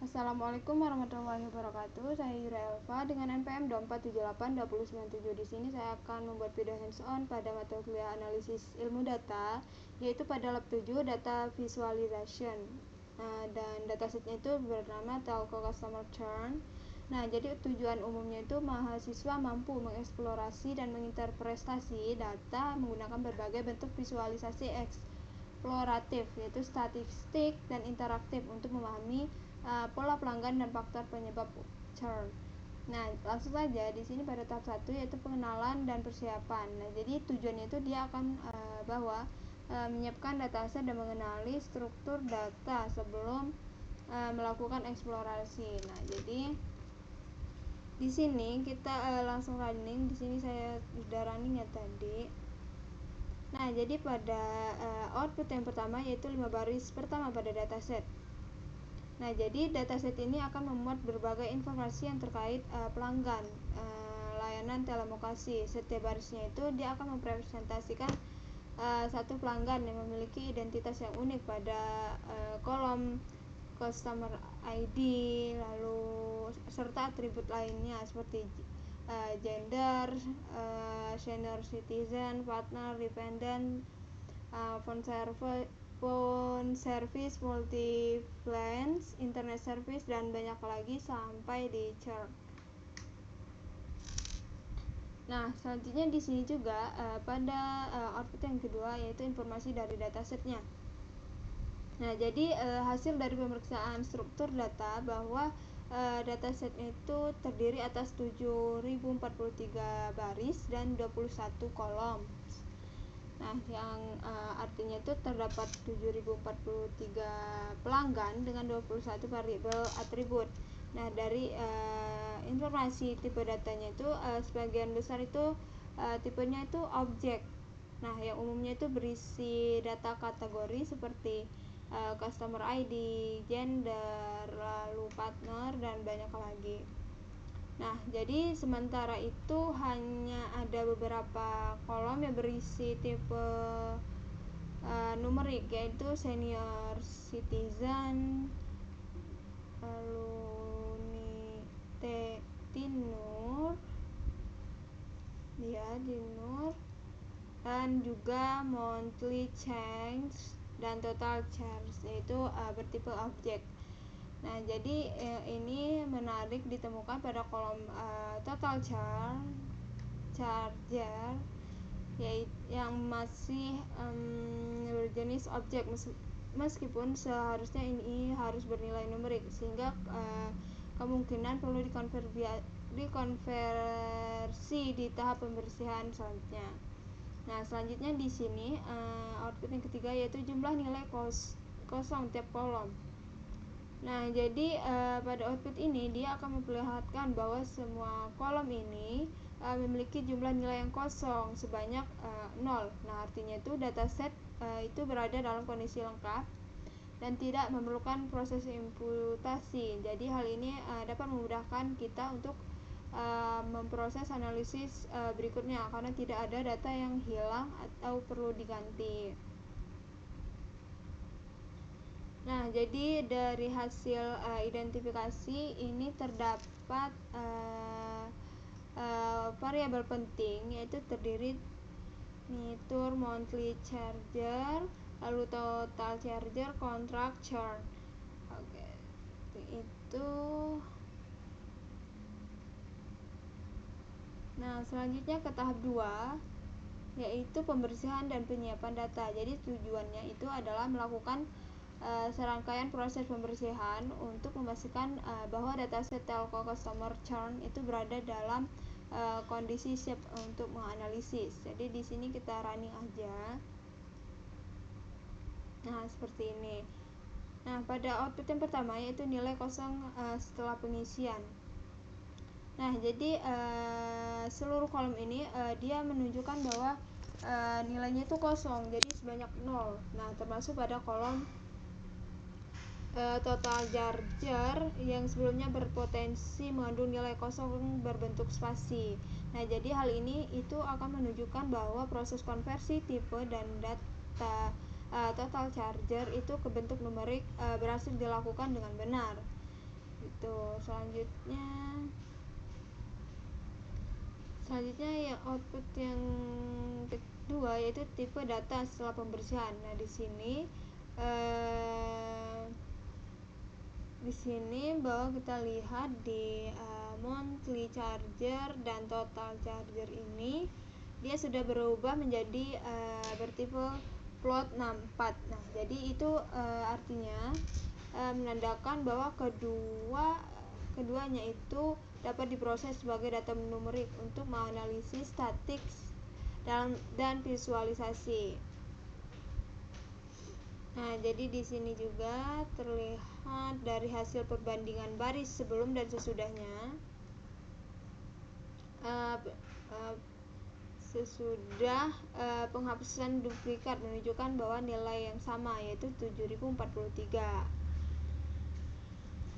Assalamualaikum warahmatullahi wabarakatuh. Saya Yura Elva dengan NPM 24782097. Di sini saya akan membuat video hands-on pada mata kuliah analisis ilmu data, yaitu pada lab 7 data visualization. Dan datasetnya itu bernama Telco Customer Churn. Jadi tujuan umumnya itu mahasiswa mampu mengeksplorasi dan menginterpretasi data menggunakan berbagai bentuk visualisasi eksploratif, yaitu statistik dan interaktif untuk memahami pola pelanggan dan faktor penyebab churn. Langsung saja di sini pada tahap 1 yaitu pengenalan dan persiapan. Jadi tujuannya itu dia akan menyiapkan dataset dan mengenali struktur data sebelum melakukan eksplorasi. Jadi di sini kita langsung running. Di sini saya sudah running ya tadi. Jadi pada output yang pertama yaitu 5 baris pertama pada dataset. Jadi dataset ini akan memuat berbagai informasi yang terkait pelanggan layanan telemokasi. Setiap barisnya itu dia akan mempresentasikan satu pelanggan yang memiliki identitas yang unik pada kolom customer ID, lalu serta atribut lainnya seperti gender, senior citizen, partner, dependent, phone service, multi-plans, internet service, dan banyak lagi sampai di churn. Selanjutnya di sini juga pada output yang kedua yaitu informasi dari datasetnya. Jadi hasil dari pemeriksaan struktur data bahwa dataset itu terdiri atas 7043 baris dan 21 kolom. Yang artinya itu terdapat 7043 pelanggan dengan 21 variabel atribut. Dari informasi tipe datanya itu sebagian besar itu tipenya itu objek. Yang umumnya itu berisi data kategori seperti customer ID, gender, lalu partner, dan banyak lagi. Jadi sementara itu hanya ada beberapa kolom yang berisi tipe numerik, yaitu senior citizen, lalu Tinur, dan juga monthly change dan total charge, yaitu bertipe objek. Jadi ini menarik ditemukan pada kolom total charger yang masih berjenis objek, meskipun seharusnya ini harus bernilai numerik, sehingga kemungkinan perlu dikonversi di tahap pembersihan selanjutnya. Selanjutnya di sini output yang ketiga yaitu jumlah nilai kosong tiap kolom. Jadi pada output ini dia akan memperlihatkan bahwa semua kolom ini memiliki jumlah nilai yang kosong sebanyak 0. Artinya itu dataset itu berada dalam kondisi lengkap dan tidak memerlukan proses imputasi. Jadi hal ini dapat memudahkan kita untuk memproses analisis berikutnya karena tidak ada data yang hilang atau perlu diganti. Jadi dari hasil identifikasi ini terdapat variabel penting, yaitu terdiri nitur, monthly charger, lalu total charger, contract churn. Itu. Selanjutnya ke tahap 2 yaitu pembersihan dan penyiapan data. Jadi tujuannya itu adalah melakukan serangkaian proses pembersihan untuk memastikan bahwa dataset telco customer churn itu berada dalam kondisi siap untuk menganalisis. Jadi di sini kita running aja. Seperti ini. Pada output yang pertama yaitu nilai kosong setelah pengisian. Jadi seluruh kolom ini dia menunjukkan bahwa nilainya itu kosong, jadi sebanyak 0. Termasuk pada kolom total charger yang sebelumnya berpotensi mengandung nilai kosong berbentuk spasi. Jadi hal ini itu akan menunjukkan bahwa proses konversi tipe dan data total charger itu ke bentuk numerik berhasil dilakukan dengan benar. Itu selanjutnya yang output yang kedua yaitu tipe data setelah pembersihan. Nah, di sini bahwa kita lihat di monthly charger dan total charger ini dia sudah berubah menjadi bertipe float 64. Nah, jadi itu artinya menandakan bahwa keduanya itu dapat diproses sebagai data numerik untuk menganalisis statik dan visualisasi. Nah, jadi di sini juga terlihat dari hasil perbandingan baris sebelum dan sesudahnya. Sesudah penghapusan duplikat menunjukkan bahwa nilai yang sama yaitu 7043.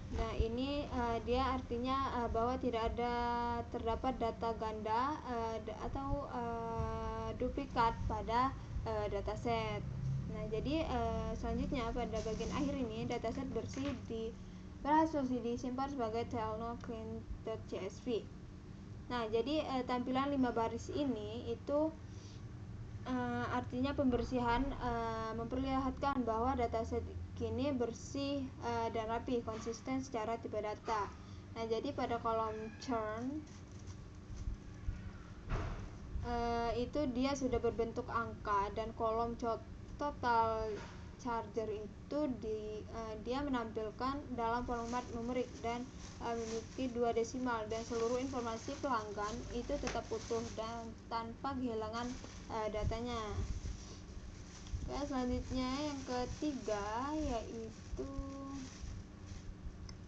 Nah, ini dia artinya bahwa tidak terdapat data ganda atau duplikat pada dataset. Nah, jadi selanjutnya pada bagian akhir ini dataset bersih berhasil disimpan sebagai tlno-clean.csv. Nah, jadi tampilan 5 baris ini itu artinya pembersihan memperlihatkan bahwa dataset kini bersih dan rapi, konsisten secara tipe data. Nah, jadi pada kolom churn itu dia sudah berbentuk angka, dan kolom total charger itu dia menampilkan dalam format numerik dan memiliki 2 desimal, dan seluruh informasi pelanggan itu tetap utuh dan tanpa kehilangan datanya. Oke, selanjutnya yang ketiga yaitu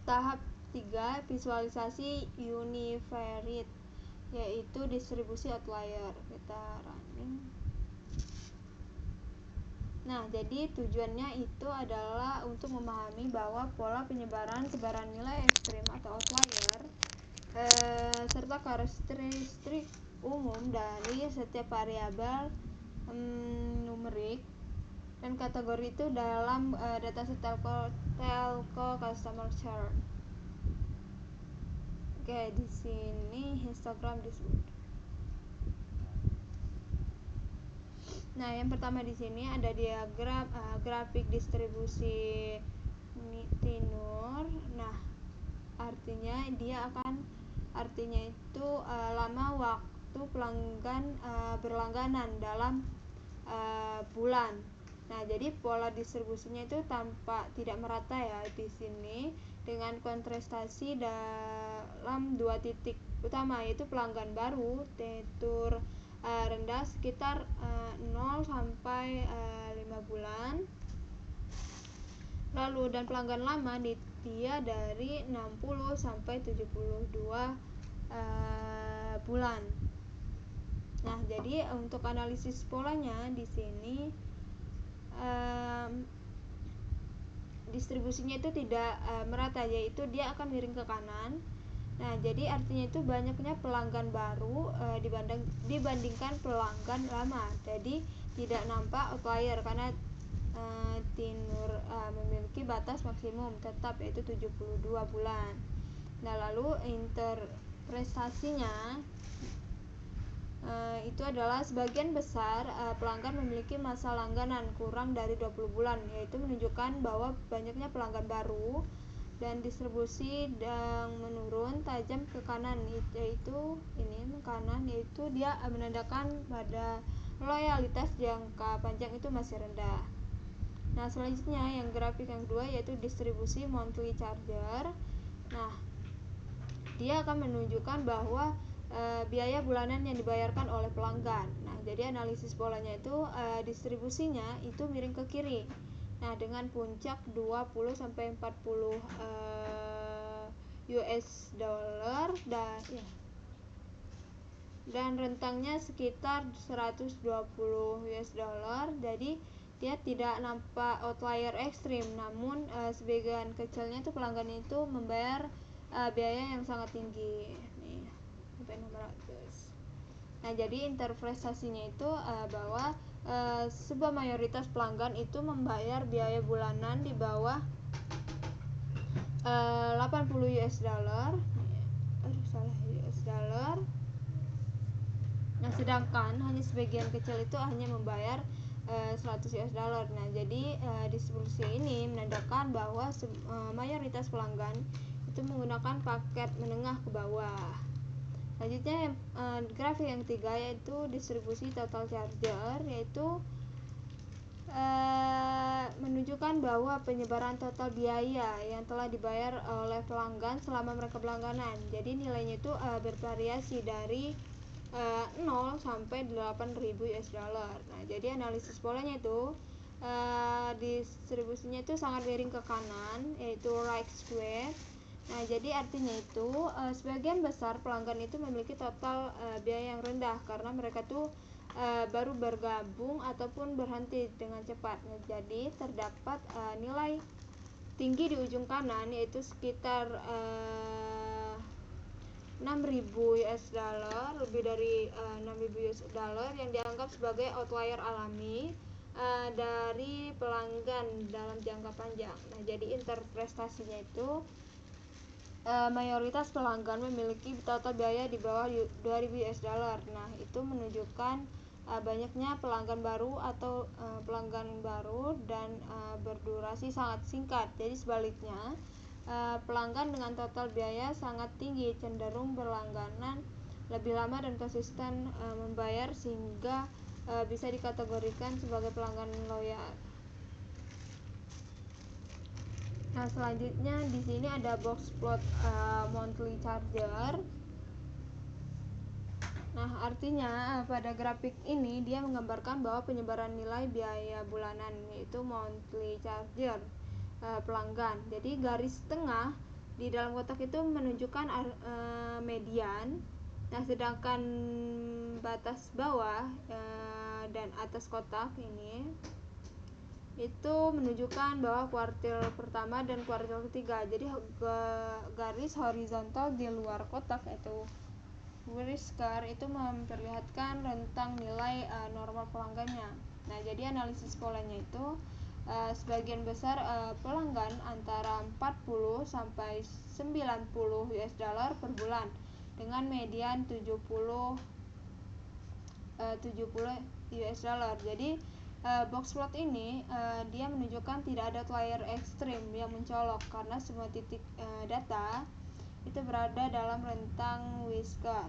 tahap 3 visualisasi univariate, yaitu distribusi outlier. Kita running. Nah, jadi tujuannya itu adalah untuk memahami bahwa pola penyebaran sebaran nilai ekstrim atau outlier serta karakteristik umum dari setiap variabel numerik dan kategori itu dalam dataset telco customer churn. Oke, di sini histogram disebut. Nah, yang pertama di sini ada diagram grafik distribusi TINUR. Nah, artinya itu lama waktu pelanggan berlangganan dalam bulan. Nah, jadi pola distribusinya itu tidak merata ya di sini, dengan kontrastasi dalam 2 titik utama, yaitu pelanggan baru tetur rendah sekitar 0 sampai 5 bulan. Lalu dan pelanggan lama dia dari 60 sampai 72 bulan. Nah, jadi untuk analisis polanya di sini distribusinya itu tidak merata, yaitu dia akan miring ke kanan. Nah, jadi artinya itu banyaknya pelanggan baru dibandingkan pelanggan lama. Jadi tidak nampak outlier karena TINUR memiliki batas maksimum tetap yaitu 72 bulan. Nah, lalu interpretasinya itu adalah sebagian besar pelanggan memiliki masa langganan kurang dari 20 bulan, yaitu menunjukkan bahwa banyaknya pelanggan baru dan distribusi yang menurun tajam ke kanan, yaitu dia menandakan pada loyalitas jangka panjang itu masih rendah. Nah, selanjutnya yang grafik yang kedua yaitu distribusi monthly charger. Nah, dia akan menunjukkan bahwa biaya bulanan yang dibayarkan oleh pelanggan. Nah, jadi analisis polanya itu distribusinya itu miring ke kiri. Nah, dengan puncak 20 sampai 40 US dollar dan rentangnya sekitar 120 US dollar. Jadi dia tidak nampak outlier ekstrim, namun sebagian kecilnya itu pelanggan itu membayar biaya yang sangat tinggi. Nih, sampai 600. Nah, jadi interpretasinya itu bahwa sebuah mayoritas pelanggan itu membayar biaya bulanan di bawah 80 US dollar. Aduh, salah, US dollar. Nah, sedangkan hanya sebagian kecil itu hanya membayar 100 US dollar. Nah, jadi distribusi ini menandakan bahwa mayoritas pelanggan itu menggunakan paket menengah ke bawah. Selanjutnya grafik yang ketiga yaitu distribusi total charger, yaitu menunjukkan bahwa penyebaran total biaya yang telah dibayar oleh pelanggan selama mereka berlangganan. Jadi nilainya itu bervariasi dari 0 sampai 8.000 US dollar. Nah, jadi analisis polanya itu distribusinya itu sangat miring ke kanan, yaitu right square. Nah, jadi artinya itu sebagian besar pelanggan itu memiliki total biaya yang rendah karena mereka tuh baru bergabung ataupun berhenti dengan cepat. Nah, jadi terdapat nilai tinggi di ujung kanan, yaitu sekitar 6.000 US dollar, lebih dari 6.000 US dollar yang dianggap sebagai outlier alami dari pelanggan dalam jangka panjang. Nah, jadi interpretasinya itu mayoritas pelanggan memiliki total biaya di bawah 2.000 US dollar. Nah, itu menunjukkan banyaknya pelanggan baru atau pelanggan baru dan berdurasi sangat singkat. Jadi sebaliknya, pelanggan dengan total biaya sangat tinggi cenderung berlangganan lebih lama dan konsisten membayar sehingga bisa dikategorikan sebagai pelanggan loyal. Nah, selanjutnya di sini ada box plot monthly charger. Nah, artinya pada grafik ini dia menggambarkan bahwa penyebaran nilai biaya bulanan, yaitu monthly charger pelanggan. Jadi garis tengah di dalam kotak itu menunjukkan median. Nah, sedangkan batas bawah dan atas kotak ini itu menunjukkan bahwa kuartil pertama dan kuartil ketiga. Jadi garis horizontal di luar kotak itu Whisker itu memperlihatkan rentang nilai normal pelanggannya. Nah, jadi analisis polanya itu sebagian besar pelanggan antara 40 sampai 90 US dollar per bulan dengan median 70 US dollar. Jadi box plot ini dia menunjukkan tidak ada outlier ekstrim yang mencolok karena semua titik data itu berada dalam rentang Whisker.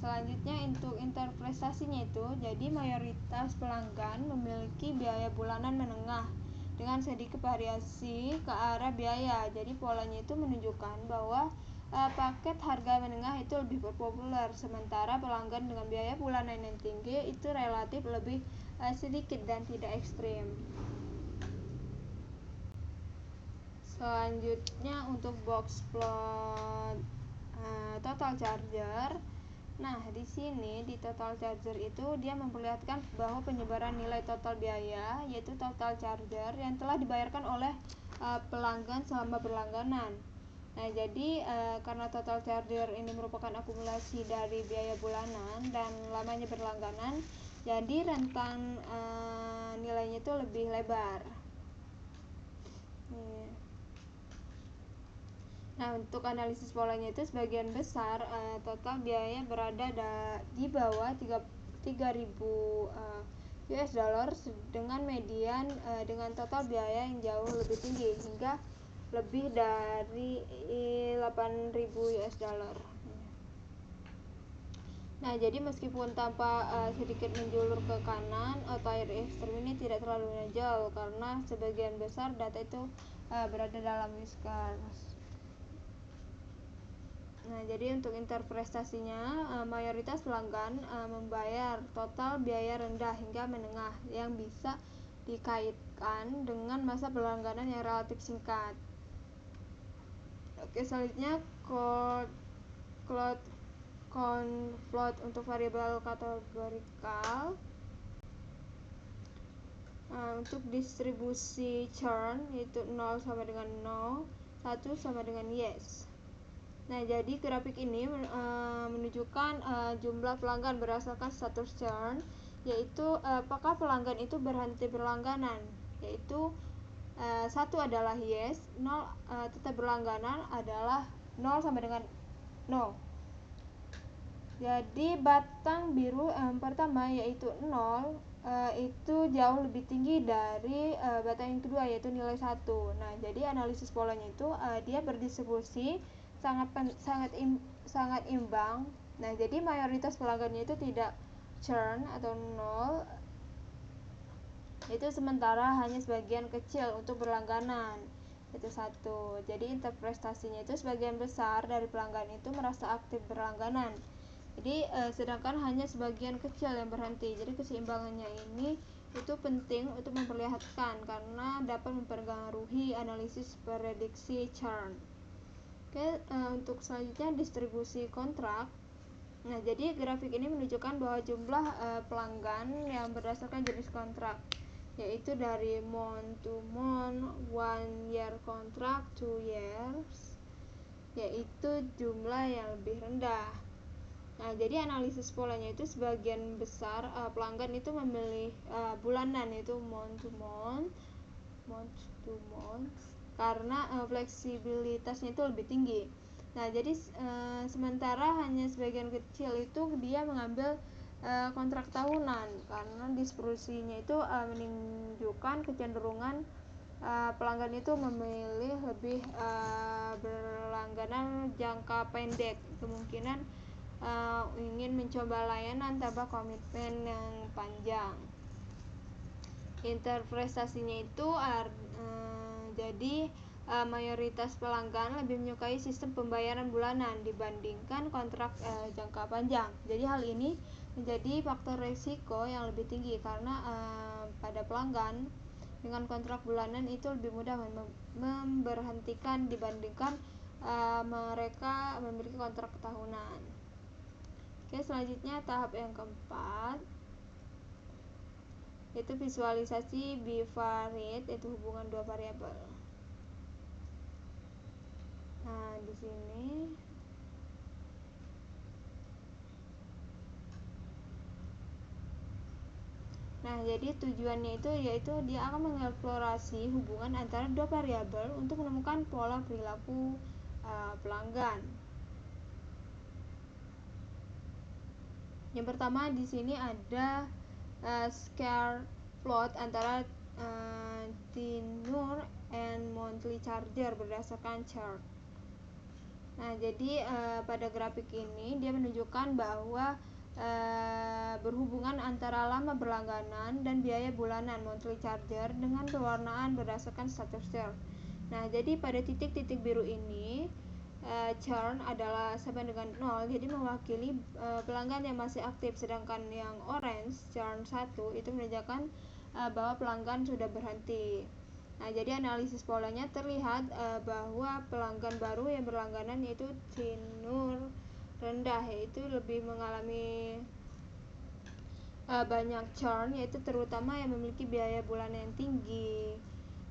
Selanjutnya untuk interpretasinya itu, jadi mayoritas pelanggan memiliki biaya bulanan menengah dengan sedikit variasi ke arah biaya. Jadi polanya itu menunjukkan bahwa paket harga menengah itu lebih populer, sementara pelanggan dengan biaya bulanan yang tinggi itu relatif lebih sedikit dan tidak ekstrim. Selanjutnya untuk box plot total charger. Nah, di sini di total charger itu dia memperlihatkan bahwa penyebaran nilai total biaya, yaitu total charger yang telah dibayarkan oleh pelanggan selama berlangganan. Nah, jadi karena total charger ini merupakan akumulasi dari biaya bulanan dan lamanya berlangganan, jadi rentang nilainya itu lebih lebar. Nah, untuk analisis polanya itu sebagian besar total biaya berada di bawah 3.000 US dollar dengan median dengan total biaya yang jauh lebih tinggi hingga lebih dari 8.000 US dollar. Nah, jadi meskipun tanpa sedikit menjulur ke kanan, outlier ekstrem ini tidak terlalu menonjol karena sebagian besar data itu berada dalam Whisker. Nah, jadi untuk interpretasinya mayoritas pelanggan membayar total biaya rendah hingga menengah yang bisa dikaitkan dengan masa berlangganan yang relatif singkat. Oke, selanjutnya plot untuk variabel kategorikal. Untuk distribusi churn yaitu 0 sama dengan 0, 1 sama dengan yes. Nah, jadi grafik ini menunjukkan jumlah pelanggan berdasarkan status churn, yaitu apakah pelanggan itu berhenti berlangganan, yaitu 1 adalah yes, 0 tetap berlangganan adalah 0 sama dengan no. Jadi batang biru yang pertama yaitu 0 itu jauh lebih tinggi dari batang yang kedua yaitu nilai 1. Nah, jadi analisis polanya itu dia berdistribusi sangat imbang. Nah, jadi mayoritas pelanggannya itu tidak churn atau 0. Itu sementara hanya sebagian kecil untuk berlangganan. Itu 1. Jadi interpretasinya itu sebagian besar dari pelanggan itu merasa aktif berlangganan. Jadi sedangkan hanya sebagian kecil yang berhenti. Jadi keseimbangannya ini itu penting untuk memperlihatkan karena dapat mempengaruhi analisis prediksi churn. Oke, untuk selanjutnya distribusi kontrak. Nah, jadi grafik ini menunjukkan bahwa jumlah pelanggan yang berdasarkan jenis kontrak, yaitu dari month to month, 1 year contract, 2 years, yaitu jumlah yang lebih rendah. Nah, jadi analisis polanya itu sebagian besar pelanggan itu memilih bulanan, yaitu month to month, karena fleksibilitasnya itu lebih tinggi. Nah, jadi sementara hanya sebagian kecil itu dia mengambil kontrak tahunan karena distribusinya itu menunjukkan kecenderungan pelanggan itu memilih lebih berlangganan jangka pendek, kemungkinan ingin mencoba layanan tanpa komitmen yang panjang. Interpretasinya itu jadi mayoritas pelanggan lebih menyukai sistem pembayaran bulanan dibandingkan kontrak jangka panjang. Jadi hal ini menjadi faktor risiko yang lebih tinggi karena pada pelanggan dengan kontrak bulanan itu lebih mudah memberhentikan dibandingkan mereka memiliki kontrak tahunan. Oke, selanjutnya tahap yang keempat yaitu visualisasi bivariate, yaitu hubungan dua variabel. Nah, di sini jadi tujuannya itu yaitu dia akan mengeksplorasi hubungan antara dua variabel untuk menemukan pola perilaku pelanggan. Yang pertama di sini ada scatter plot antara tenure and monthly charger berdasarkan chart. Nah, jadi pada grafik ini dia menunjukkan bahwa berhubungan antara lama berlangganan dan biaya bulanan monthly charger dengan pewarnaan berdasarkan status churn. Nah, jadi pada titik-titik biru ini churn adalah sama dengan 0, jadi mewakili pelanggan yang masih aktif, sedangkan yang orange churn 1 itu menunjukkan bahwa pelanggan sudah berhenti. Nah, jadi analisis polanya terlihat bahwa pelanggan baru yang berlangganan yaitu tenure rendah, yaitu lebih mengalami banyak churn, yaitu terutama yang memiliki biaya bulanan yang tinggi.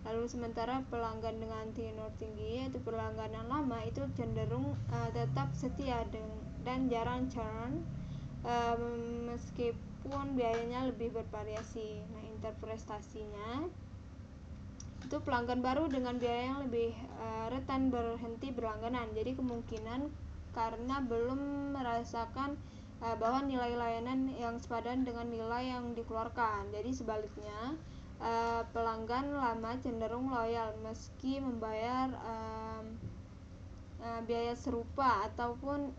Lalu sementara pelanggan dengan tenure tinggi yaitu pelangganan lama itu cenderung tetap setia dan jarang churn meskipun biayanya lebih bervariasi. Nah, interpretasinya itu pelanggan baru dengan biaya yang lebih rentan berhenti berlangganan. Jadi kemungkinan karena belum merasakan bahwa nilai layanan yang sepadan dengan nilai yang dikeluarkan. Jadi sebaliknya pelanggan lama cenderung loyal meski membayar biaya serupa ataupun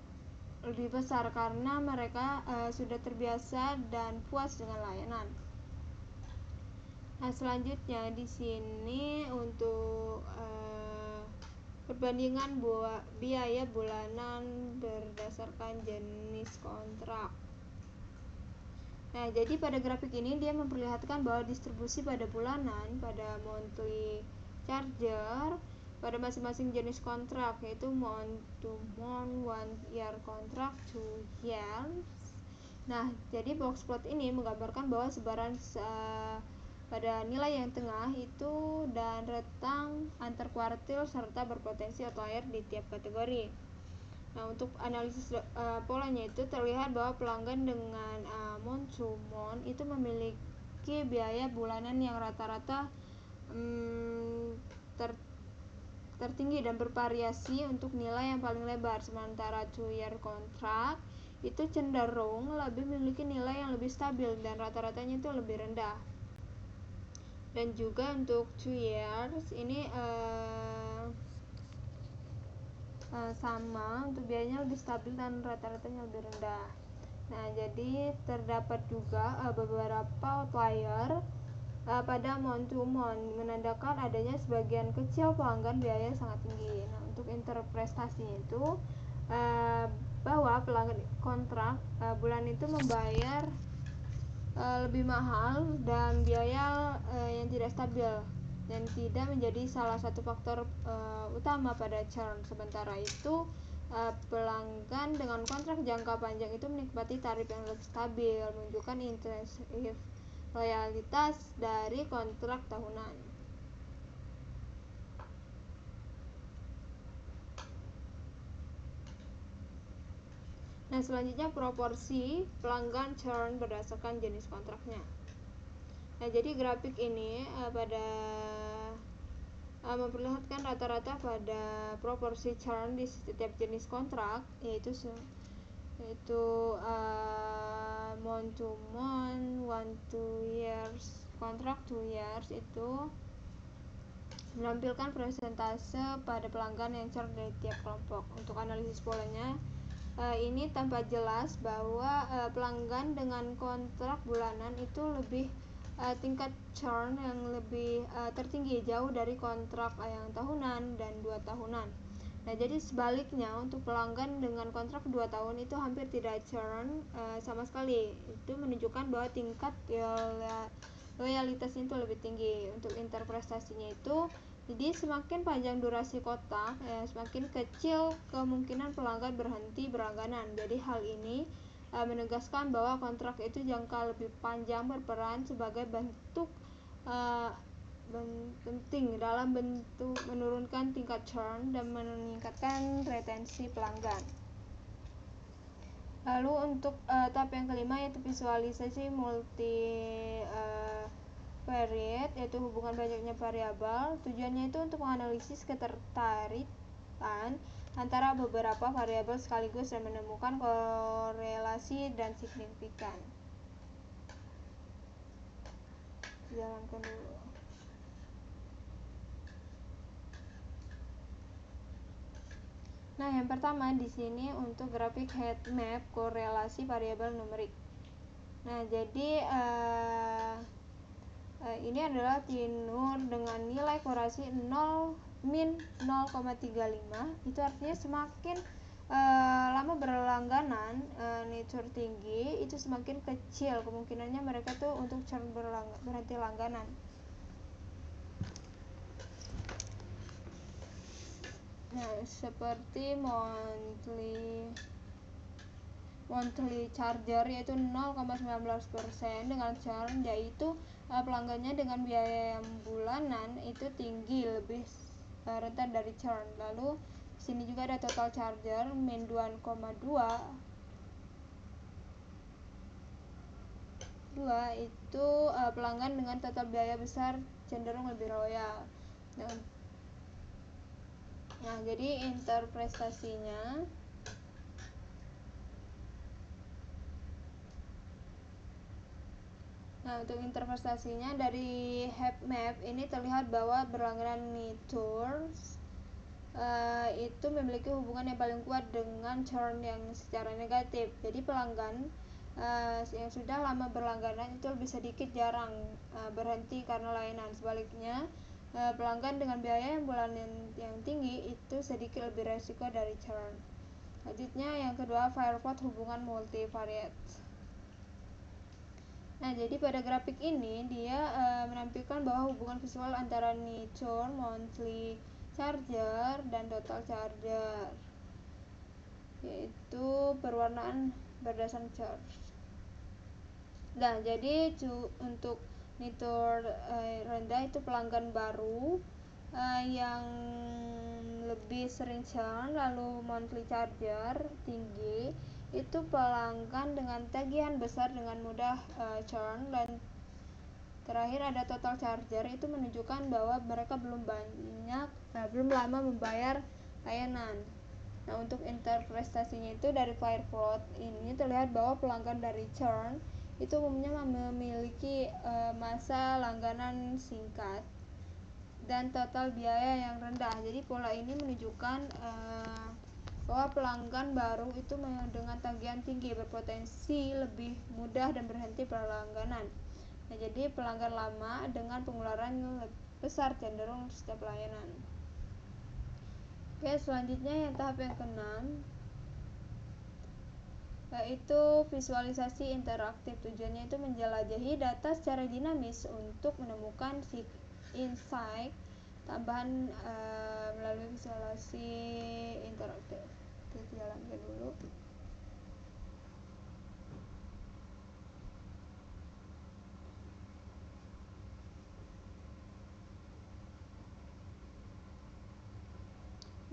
lebih besar karena mereka sudah terbiasa dan puas dengan layanan. Nah, selanjutnya di sini untuk perbandingan biaya bulanan berdasarkan jenis kontrak. Nah, jadi pada grafik ini dia memperlihatkan bahwa distribusi pada bulanan, pada monthly charger, pada masing-masing jenis kontrak, yaitu month to month, 1 year contract, 2 years. Nah, jadi box plot ini menggambarkan bahwa sebaran pada nilai yang tengah itu dan rentang antar kuartil serta berpotensi outlier di tiap kategori. Nah, untuk analisis polanya itu terlihat bahwa pelanggan dengan month to month itu memiliki biaya bulanan yang rata-rata tertinggi dan bervariasi untuk nilai yang paling lebar, sementara 2-year contract itu cenderung lebih memiliki nilai yang lebih stabil dan rata-ratanya itu lebih rendah. Dan juga untuk 2 years ini sama, untuk biayanya lebih stabil dan rata-ratanya lebih rendah. Nah, jadi terdapat juga beberapa outlier pada month to month, menandakan adanya sebagian kecil pelanggan biaya sangat tinggi. Nah, untuk interpretasinya itu bahwa pelanggan kontrak bulan itu membayar lebih mahal dan biaya yang tidak stabil dan tidak menjadi salah satu faktor utama pada churn. Sementara itu pelanggan dengan kontrak jangka panjang itu menikmati tarif yang lebih stabil, menunjukkan intensif loyalitas dari kontrak tahunan. Nah, selanjutnya proporsi pelanggan churn berdasarkan jenis kontraknya. Nah, jadi grafik ini memperlihatkan rata-rata pada proporsi churn di setiap jenis kontrak, yaitu month to month, 1-2 years kontrak, 2 years itu menampilkan persentase pada pelanggan yang churn dari tiap kelompok. Untuk analisis polanya, ini tampak jelas bahwa pelanggan dengan kontrak bulanan itu lebih tingkat churn yang lebih tertinggi, jauh dari kontrak yang tahunan dan 2 tahunan. Nah, jadi sebaliknya untuk pelanggan dengan kontrak 2 tahun itu hampir tidak churn sama sekali. Itu menunjukkan bahwa tingkat loyalitasnya itu lebih tinggi. Untuk interpretasinya itu, jadi semakin panjang durasi kontrak, semakin kecil kemungkinan pelanggan berhenti berlangganan. Jadi hal ini menegaskan bahwa kontrak itu jangka lebih panjang berperan sebagai bentuk penting dalam bentuk menurunkan tingkat churn dan meningkatkan retensi pelanggan. Lalu untuk tahap yang kelima, yaitu visualisasi multivariate, yaitu hubungan banyaknya variabel. Tujuannya itu untuk menganalisis ketertarikan antara beberapa variabel sekaligus dan menemukan korelasi dan signifikan. Jalankan dulu. Nah, yang pertama di sini untuk grafik heat map korelasi variabel numerik. Nah, jadi ini adalah tinur dengan nilai korelasi 0-0,35. Itu artinya semakin lama berlangganan, nature tinggi, itu semakin kecil kemungkinannya mereka tuh untuk berhenti langganan. Nah, seperti monthly charger, yaitu 0,19% dengan churn, yaitu pelanggannya dengan biaya yang bulanan itu tinggi, lebih rentan dari churn. Lalu sini juga ada total charger min 2,2 itu pelanggan dengan total biaya besar cenderung lebih loyal. Nah, jadi interpretasinya untuk interpretasinya dari heat map ini terlihat bahwa berlangganan nitrox itu memiliki hubungan yang paling kuat dengan churn yang secara negatif. Jadi pelanggan yang sudah lama berlangganan itu lebih sedikit jarang berhenti karena layanan. Sebaliknya, pelanggan dengan biaya yang bulanan yang tinggi itu sedikit lebih resiko dari churn. Selanjutnya yang kedua, Fireport hubungan multivariate. Nah, jadi pada grafik ini dia menampilkan bahwa hubungan visual antara nature, monthly charger, dan total charger, yaitu perwarnaan berdasarkan charge. Nah, jadi untuk nature rendah itu pelanggan baru yang lebih sering churn, lalu monthly charger tinggi itu pelanggan dengan tagihan besar dengan mudah churn, dan Terakhir ada total charger, itu menunjukkan bahwa mereka belum lama membayar layanan. Nah, untuk interpretasinya itu dari Firefloat ini terlihat bahwa pelanggan dari churn itu umumnya memiliki masa langganan singkat dan total biaya yang rendah. Jadi pola ini menunjukkan bahwa pelanggan baru itu dengan tagihan tinggi berpotensi lebih mudah dan berhenti berlangganan. Nah, jadi pelanggan lama dengan pengeluaran besar cenderung setiap layanan. Oke, selanjutnya yang tahap yang keenam, yaitu visualisasi interaktif. Tujuannya itu menjelajahi data secara dinamis untuk menemukan insight tambahan melalui visualisasi interaktif. Kita jalankan dulu.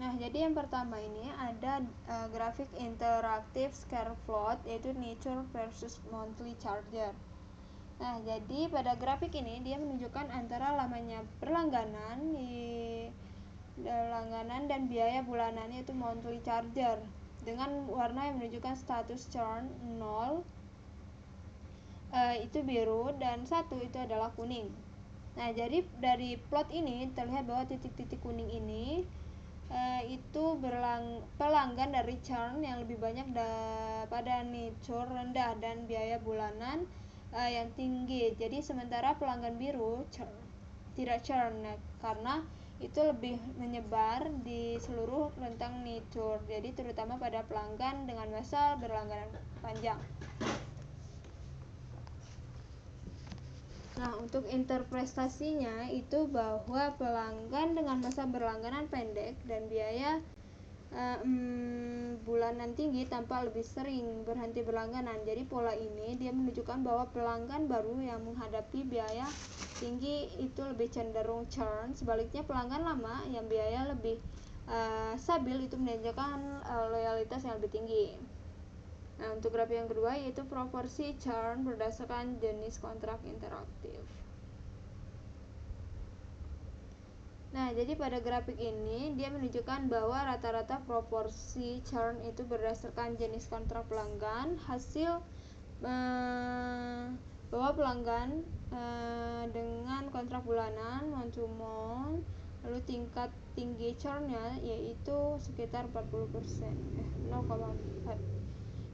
Nah, jadi yang pertama ini ada grafik interaktif scatter plot, yaitu nature versus monthly charger. Nah, jadi pada grafik ini dia menunjukkan antara lamanya berlangganan dan biaya bulanannya itu monthly charger dengan warna yang menunjukkan status churn 0 itu biru dan 1 itu adalah kuning. Nah, jadi dari plot ini terlihat bahwa titik-titik kuning ini itu pelanggan dari churn yang lebih banyak pada nature rendah dan biaya bulanan yang tinggi. Jadi sementara pelanggan biru tidak churn karena itu lebih menyebar di seluruh rentang nature. Jadi terutama pada pelanggan dengan masa berlangganan panjang. Nah, untuk interpretasinya itu bahwa pelanggan dengan masa berlangganan pendek dan biaya bulanan tinggi tampak lebih sering berhenti berlangganan. Jadi pola ini dia menunjukkan bahwa pelanggan baru yang menghadapi biaya tinggi itu lebih cenderung churn. Sebaliknya pelanggan lama yang biaya lebih stabil itu menunjukkan loyalitas yang lebih tinggi. Nah, untuk grafik yang kedua yaitu proporsi churn berdasarkan jenis kontrak interaktif. Nah, jadi pada grafik ini dia menunjukkan bahwa rata-rata proporsi churn itu berdasarkan jenis kontrak pelanggan. Hasil bahwa pelanggan dengan kontrak bulanan month to month, lalu tingkat tinggi churnnya yaitu sekitar 40%, 0,4.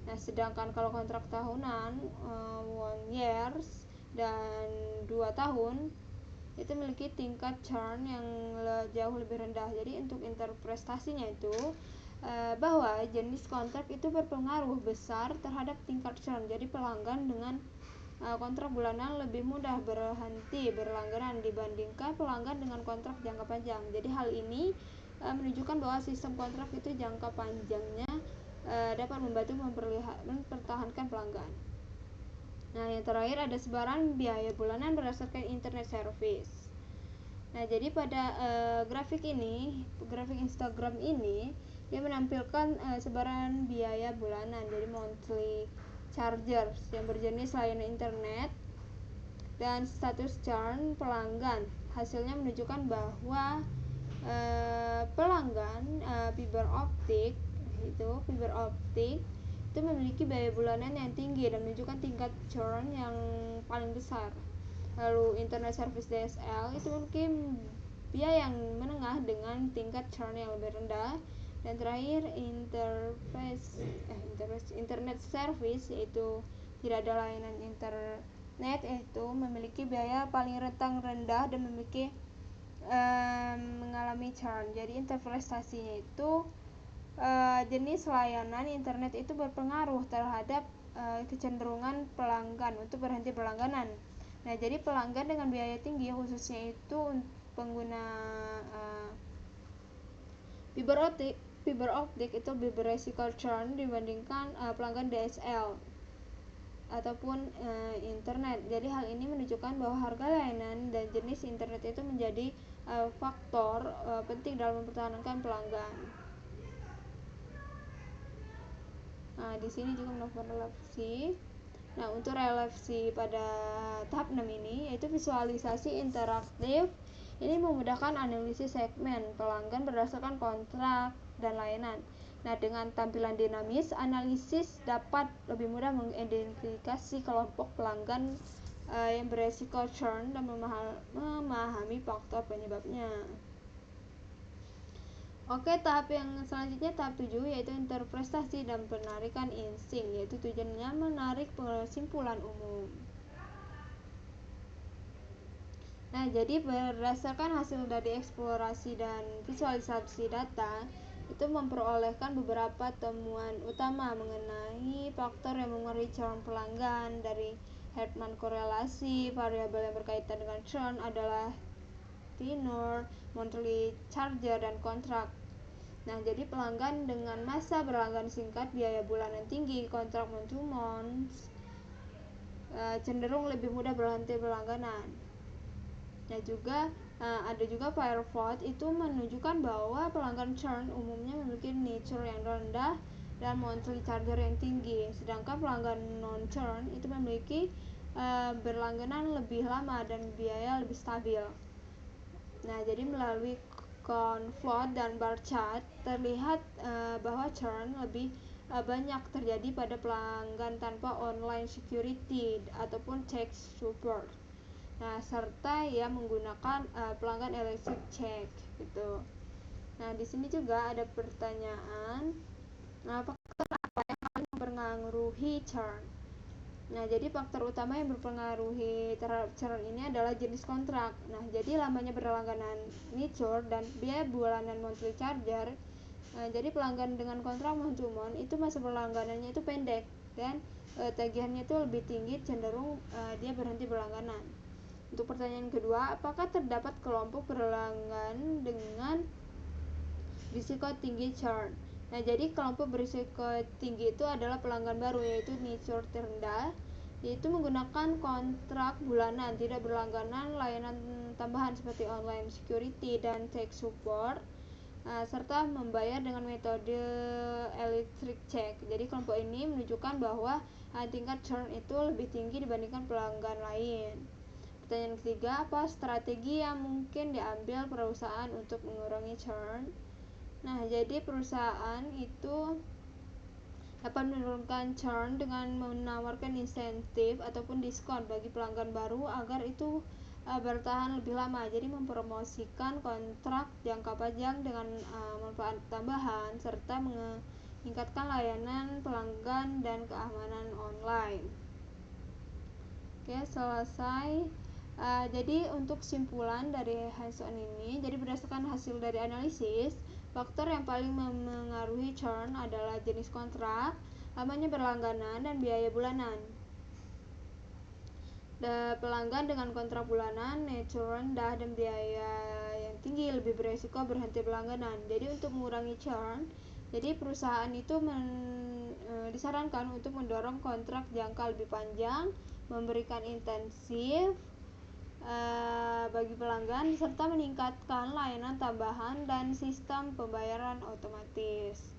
Nah, sedangkan kalau kontrak tahunan 1 years dan 2 tahun itu memiliki tingkat churn yang jauh lebih rendah. Jadi untuk interpretasinya itu bahwa jenis kontrak itu berpengaruh besar terhadap tingkat churn. Jadi pelanggan dengan kontrak bulanan lebih mudah berhenti berlangganan dibandingkan pelanggan dengan kontrak jangka panjang. Jadi hal ini menunjukkan bahwa sistem kontrak itu jangka panjangnya dapat membantu mempertahankan pelanggan. Nah, yang terakhir ada sebaran biaya bulanan berdasarkan internet service. Nah, jadi pada grafik Instagram ini dia menampilkan sebaran biaya bulanan, jadi monthly chargers yang berjenis layanan internet dan status churn pelanggan. Hasilnya menunjukkan bahwa pelanggan fiber optik itu memiliki biaya bulanan yang tinggi dan menunjukkan tingkat churn yang paling besar. Lalu internet service DSL itu memiliki biaya yang menengah dengan tingkat churn yang lebih rendah. Dan terakhir internet service yaitu tidak ada layanan internet, yaitu memiliki biaya paling rendah dan memiliki mengalami churn. Jadi interpretasinya itu jenis layanan internet itu berpengaruh terhadap kecenderungan pelanggan untuk berhenti berlangganan. Nah, jadi pelanggan dengan biaya tinggi khususnya itu pengguna fiber optik itu lebih beresiko churn dibandingkan pelanggan DSL ataupun internet. Jadi hal ini menunjukkan bahwa harga layanan dan jenis internet itu menjadi faktor penting dalam mempertahankan pelanggan. Nah, di sini juga melakukan relasi Nah, untuk relevansi pada tahap 6 ini yaitu visualisasi interaktif. Ini memudahkan analisis segmen pelanggan berdasarkan kontrak dan layanan. Nah, dengan tampilan dinamis, analisis dapat lebih mudah mengidentifikasi kelompok pelanggan yang beresiko churn dan memahami faktor penyebabnya. Oke, tahap yang selanjutnya tahap 7 yaitu interpretasi dan penarikan insting, yaitu tujuannya menarik kesimpulan umum. Nah, jadi berdasarkan hasil dari eksplorasi dan visualisasi data, itu memperolehkan beberapa temuan utama mengenai faktor yang mengaruhi churn pelanggan. Dari Hartman korelasi, variabel yang berkaitan dengan churn adalah tenure, monthly charger, dan kontrak. Nah, jadi pelanggan dengan masa berlangganan singkat, biaya bulanan tinggi, kontrak month to month, cenderung lebih mudah berhenti berlangganan. Nah, ada juga Firefox itu menunjukkan bahwa pelanggan churn umumnya memiliki nature yang rendah dan monthly charger yang tinggi, sedangkan pelanggan non-churn itu memiliki berlangganan lebih lama dan biaya lebih stabil. Nah, jadi melalui confloat dan bar chart terlihat bahwa churn lebih banyak terjadi pada pelanggan tanpa online security ataupun tech support. Nah, serta yang menggunakan pelanggan electric check gitu. Nah, di sini juga ada pertanyaan, faktor apa yang paling mempengaruhi churn? Nah, jadi faktor utama yang berpengaruhi terhadap churn ini adalah jenis kontrak. Nah, jadi lamanya berlangganan nature dan biaya bulanan monthly charger. Jadi pelanggan dengan kontrak month to month itu masa berlangganannya itu pendek dan tagihannya itu lebih tinggi, cenderung dia berhenti berlangganan. Untuk pertanyaan kedua, apakah terdapat kelompok berlangganan dengan risiko tinggi churn? Nah, jadi kelompok berisiko tinggi itu adalah pelanggan baru, yaitu nature terendah, yaitu menggunakan kontrak bulanan, tidak berlangganan, layanan tambahan seperti online security dan tech support, serta membayar dengan metode electric check. Jadi kelompok ini menunjukkan bahwa tingkat churn itu lebih tinggi dibandingkan pelanggan lain. Pertanyaan ketiga, apa strategi yang mungkin diambil perusahaan untuk mengurangi churn? Nah, jadi perusahaan itu dapat menurunkan churn dengan menawarkan insentif ataupun diskon bagi pelanggan baru agar itu bertahan lebih lama. Jadi mempromosikan kontrak jangka panjang dengan manfaat tambahan serta meningkatkan layanan pelanggan dan keamanan online. Oke, selesai. Jadi untuk kesimpulan dari hands-on ini, jadi berdasarkan hasil dari analisis, faktor yang paling mempengaruhi churn adalah jenis kontrak, lamanya berlangganan, dan biaya bulanan. Pelanggan dengan kontrak bulanan, nature rendah, dan biaya yang tinggi lebih beresiko berhenti berlangganan. Jadi untuk mengurangi churn, jadi perusahaan itu disarankan untuk mendorong kontrak jangka lebih panjang, memberikan intensif bagi pelanggan, serta meningkatkan layanan tambahan dan sistem pembayaran otomatis.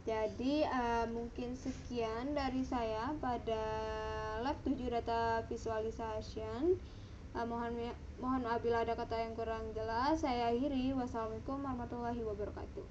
Jadi mungkin sekian dari saya pada lab 7 data visualization. Mohon apabila ada kata yang kurang jelas. Saya akhiri. Wassalamualaikum warahmatullahi wabarakatuh.